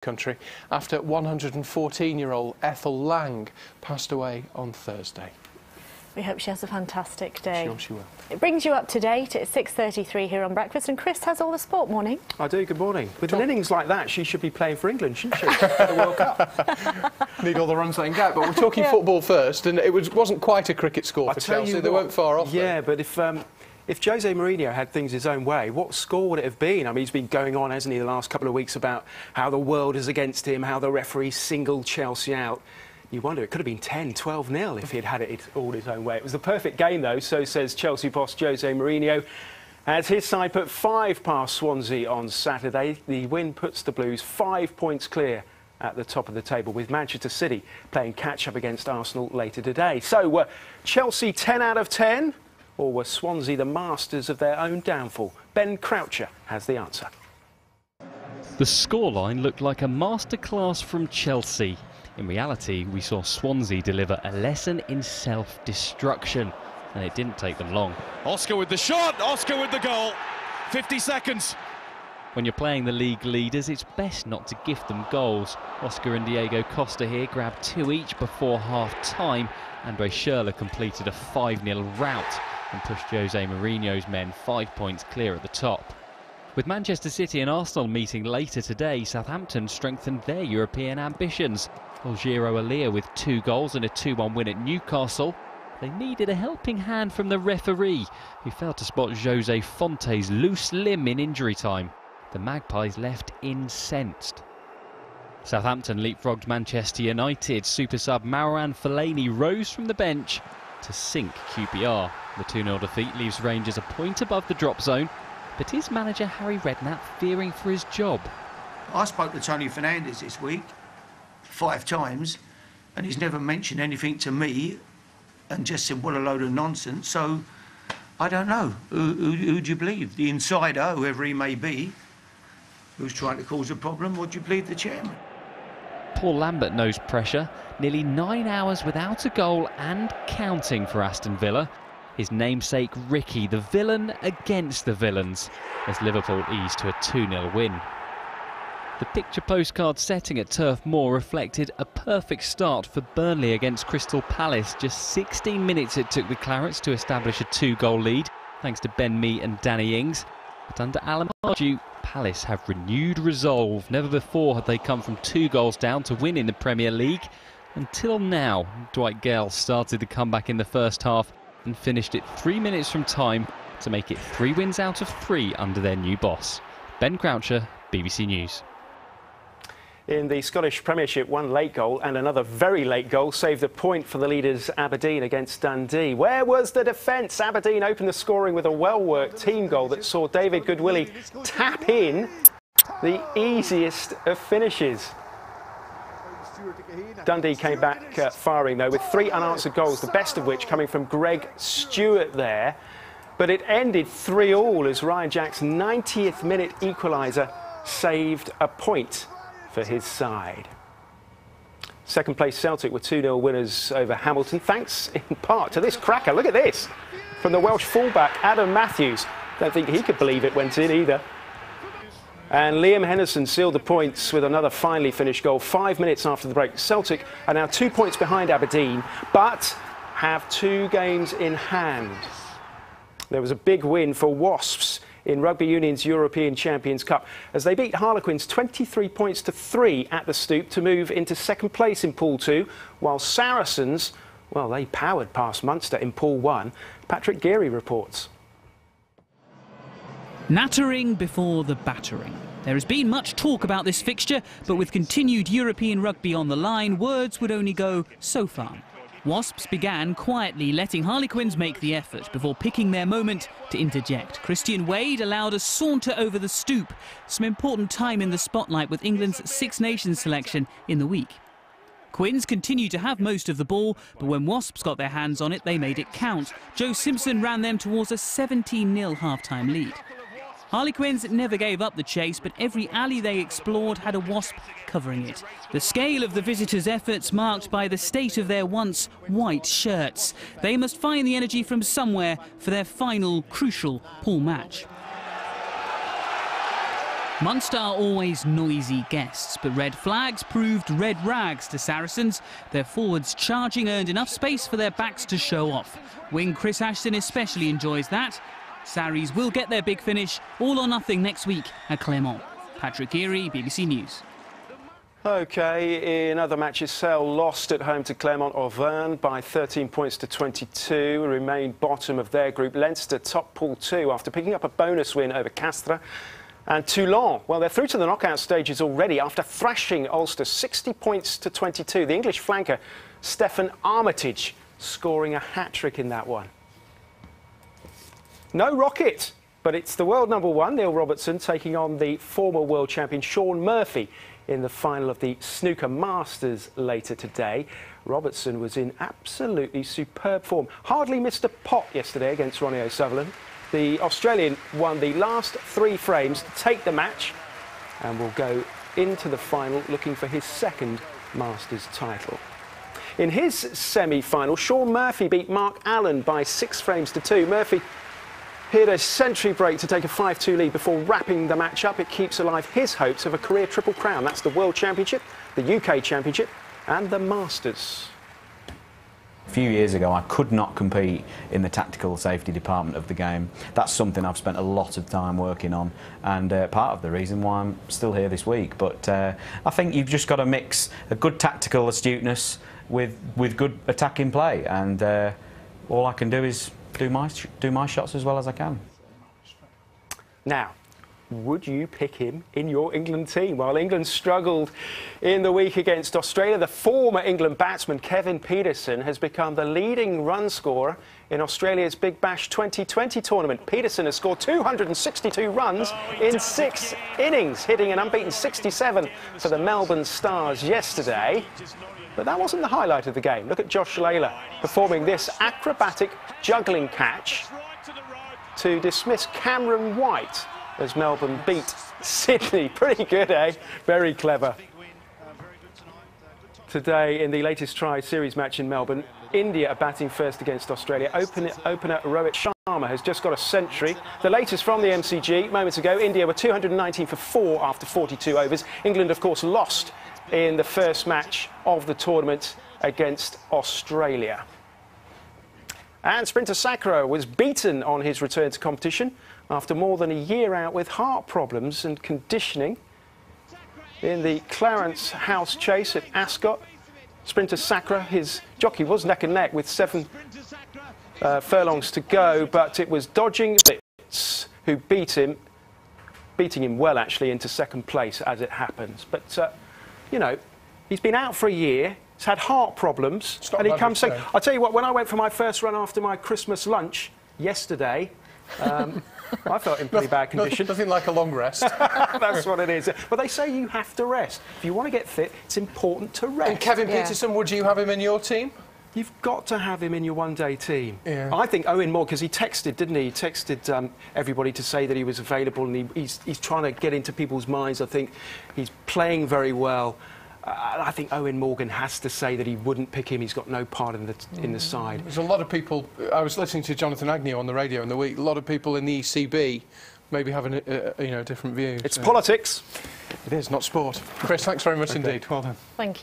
country after 114-year-old Ethel Lang passed away on Thursday. We hope she has a fantastic day. Sure she will. It brings you up to date. It's 6:33 here on Breakfast, and Chris has all the sport. Morning. I do. Good morning. With an innings like that, she should be playing for England, shouldn't she? The World Cup. Need all the runs they can get, but we're talking football first, and it wasn't quite a cricket score for Chelsea. They weren't far off. Yeah, but if Jose Mourinho had things his own way, what score would it have been? I mean, he's been going on, hasn't he, the last couple of weeks about how the world is against him, how the referee singled Chelsea out. You wonder, it could have been 10, 12-0 if he'd had it all his own way. It was the perfect game, though, so says Chelsea boss Jose Mourinho. As his side put 5 past Swansea on Saturday, the win puts the Blues 5 points clear at the top of the table, with Manchester City playing catch-up against Arsenal later today. So, were Chelsea 10 out of 10, or were Swansea the masters of their own downfall? Ben Croucher has the answer. The scoreline looked like a masterclass from Chelsea. In reality, we saw Swansea deliver a lesson in self-destruction, and it didn't take them long. Oscar with the shot, Oscar with the goal. 50 seconds. When you're playing the league leaders, it's best not to gift them goals. Oscar and Diego Costa here grabbed 2 each before half-time. Andre Schürrle completed a 5-0 rout and pushed Jose Mourinho's men 5 points clear at the top. With Manchester City and Arsenal meeting later today, Southampton strengthened their European ambitions. Algiro Alia with 2 goals and a 2-1 win at Newcastle. They needed a helping hand from the referee, who failed to spot Jose Fonte's loose limb in injury time. The Magpies left incensed. Southampton leapfrogged Manchester United. Super sub Marouane Fellaini rose from the bench to sink QPR. The 2-0 defeat leaves Rangers a point above the drop zone, but is manager Harry Redknapp fearing for his job? I spoke to Tony Fernandes this week 5 times, and he's never mentioned anything to me and just said, what a load of nonsense. So, I don't know. Who do you believe? The insider, whoever he may be, who's trying to cause a problem, or do you believe the chairman? Paul Lambert knows pressure. Nearly 9 hours without a goal and counting for Aston Villa. His namesake Ricky, the villain against the villains, as Liverpool eased to a 2-0 win. The picture postcard setting at Turf Moor reflected a perfect start for Burnley against Crystal Palace. Just 16 minutes it took the Clarets to establish a 2-goal lead, thanks to Ben Mee and Danny Ings. But under Alan Pardew, Palace have renewed resolve. Never before had they come from 2 goals down to win in the Premier League. Until now, Dwight Gale started the comeback in the first half and finished it 3 minutes from time to make it 3 wins out of 3 under their new boss. Ben Croucher, BBC News. In the Scottish Premiership, 1 late goal and another very late goal saved a point for the leaders Aberdeen against Dundee. Where was the defence? Aberdeen opened the scoring with a well-worked team goal that saw David Goodwillie tap in the easiest of finishes. Dundee came back firing, though, with 3 unanswered goals, the best of which coming from Greg Stewart there. But it ended 3-3 as Ryan Jack's 90th minute equaliser saved a point for his side. Second place Celtic were 2-0 winners over Hamilton, thanks in part to this cracker. Look at this from the Welsh fullback Adam Matthews. Don't think he could believe it went in either. And Liam Henderson sealed the points with another finely finished goal 5 minutes after the break. Celtic are now 2 points behind Aberdeen, but have 2 games in hand. There was a big win for Wasps in Rugby Union's European Champions Cup as they beat Harlequins 23 points to 3 at the Stoop to move into second place in Pool 2, while Saracens, well, they powered past Munster in Pool 1. Patrick Geary reports. Nattering before the battering. There has been much talk about this fixture, but with continued European rugby on the line, words would only go so far. Wasps began quietly, letting Harlequins make the effort before picking their moment to interject. Christian Wade allowed a saunter over the Stoop, some important time in the spotlight with England's Six Nations selection in the week. Quins continued to have most of the ball, but when Wasps got their hands on it, they made it count. Joe Simpson ran them towards a 17-0 half-time lead. Harlequins never gave up the chase, but every alley they explored had a Wasp covering it. The scale of the visitors' efforts marked by the state of their once white shirts. They must find the energy from somewhere for their final crucial pool match. Munster are always noisy guests, but red flags proved red rags to Saracens. Their forwards charging earned enough space for their backs to show off. Wing Chris Ashton especially enjoys that. Sarries will get their big finish, all or nothing next week at Clermont. Patrick Geary, BBC News. OK, in other matches, Sale lost at home to Clermont Auvergne by 13 points to 22, remained bottom of their group. Leinster top pool 2 after picking up a bonus win over Castres. And Toulon, well, they're through to the knockout stages already after thrashing Ulster 60 points to 22. The English flanker, Stephen Armitage, scoring a hat-trick in that one. No rocket, but it's the world #1, Neil Robertson, taking on the former world champion Shaun Murphy in the final of the Snooker Masters later today. Robertson was in absolutely superb form. Hardly missed a pot yesterday against Ronnie O'Sullivan. The Australian won the last 3 frames to take the match and will go into the final looking for his second Masters title. In his semi-final, Shaun Murphy beat Mark Allen by 6 frames to 2. Murphy hit a century break to take a 5-2 lead before wrapping the match up. It keeps alive his hopes of a career Triple Crown. That's the World Championship, the UK Championship and the Masters. A few years ago, I could not compete in the tactical safety department of the game. That's something I've spent a lot of time working on, and part of the reason why I'm still here this week. But I think you've just got to mix a good tactical astuteness with good attacking play, and all I can do is do my shots as well as I can. Now, would you pick him in your England team? While England struggled in the week against Australia, the former England batsman Kevin Pietersen has become the leading run scorer in Australia's Big Bash 2020 tournament. Pietersen has scored 262 runs in 6 innings, hitting an unbeaten 67 for the Melbourne Stars yesterday. But that wasn't the highlight of the game. Look at Josh Layla performing this acrobatic juggling catch to dismiss Cameron White as Melbourne beat Sydney. Pretty good, eh? Very clever. Today, in the latest Tri-Series match in Melbourne, India are batting first against Australia. Opener Rohit Sharma has just got a century. The latest from the MCG moments ago, India were 219 for 4 after 42 overs. England, of course, lost in the first match of the tournament against Australia. And sprinter Sakra was beaten on his return to competition after more than a year out with heart problems and conditioning. In the Clarence House Chase at Ascot, sprinter Sakra, his jockey, was neck and neck with 7 furlongs to go, but it was dodging bits who beating him well, actually, into second place as it happens. But you know, he's been out for a year, he's had heart problems, and he comes saying, I'll tell you what, when I went for my first run after my Christmas lunch yesterday, I felt in pretty bad condition. Nothing like a long rest. That's what it is. But they say you have to rest. If you want to get fit, it's important to rest. And Kevin Pietersen, would you have him in your team? You've got to have him in your one-day team. Yeah. I think Owen Moore, because he texted, didn't he? He texted everybody to say that he was available, and he's trying to get into people's minds. I think he's playing very well. I think Owen Morgan has to say that he wouldn't pick him. He's got no part in the side. There's a lot of people. I was listening to Jonathan Agnew on the radio in the week. A lot of people in the ECB maybe having a different view. It's politics. It is, not sport. Chris, thanks very much indeed. Well done. Thank you.